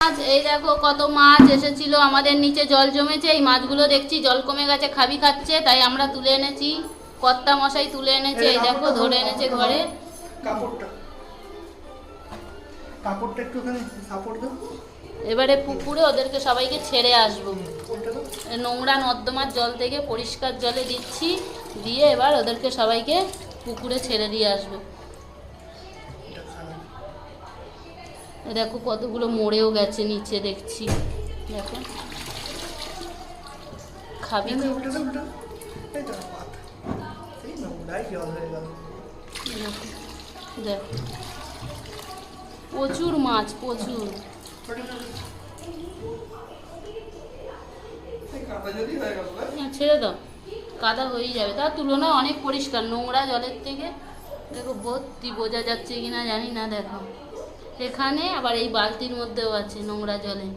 মাছ এই দেখো কত মাছ এসেছিল আমাদের নিচে, জল জমেছে। এই মাছগুলো দেখছি জল কমে গেছে, খাবি খাচ্ছে, তাই আমরা তুলে এনেছি। কর্তা মশাই তুলে এনেছে, এই দেখো ধরে এনেছে ঘরে। কাপড়টা একটুখানি সাপোর্ট দাও। এবারে পুকুরে ওদেরকে সবাইকে ছেড়ে আসবো। নোংরা নর্দমার জল থেকে পরিষ্কার জলে দিচ্ছি, দিয়ে এবার ওদেরকে সবাইকে পুকুরে ছেড়ে দিয়ে আসবো। দেখো কতগুলো মরেও গেছে নিচে দেখছি, দেখো খাবি। দেখো প্রচুর মাছ, প্রচুর। ছেড়ে দাও, কাদা হয়ে যাবে। তার তুলনায় অনেক পরিষ্কার নোংরা জলের থেকে। দেখো ভর্তি, বোঝা যাচ্ছে কিনা জানি না। দেখো এখানে আবার এই বালতির মধ্যেও আছে নোংরা জলে,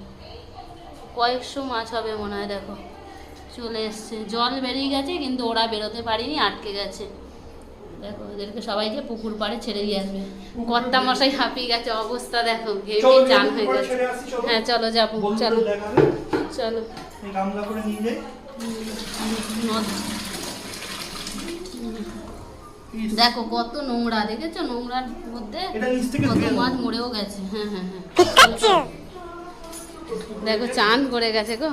কয়েকশো মাছ হবে মনে হয়। দেখো চলে এসছে, জল বেরিয়ে গেছে কিন্তু ওরা বেরোতে পারেনি, আটকে গেছে। দেখো ওদেরকে সবাইকে পুকুর পাড়ে ছেড়ে দিয়ে আসবে। কর্তা মশাই হাঁপিয়ে গেছে, অবস্থা দেখো ঘেমে চান হয়ে গেছে। হ্যাঁ চলো যাবো, চলো চলো। দেখো কত নোংরা, দেখেছো নোংরার মধ্যে কত মাছ মরেও গেছে। হ্যাঁ হ্যাঁ হ্যাঁ, দেখো চান করে গেছে গো।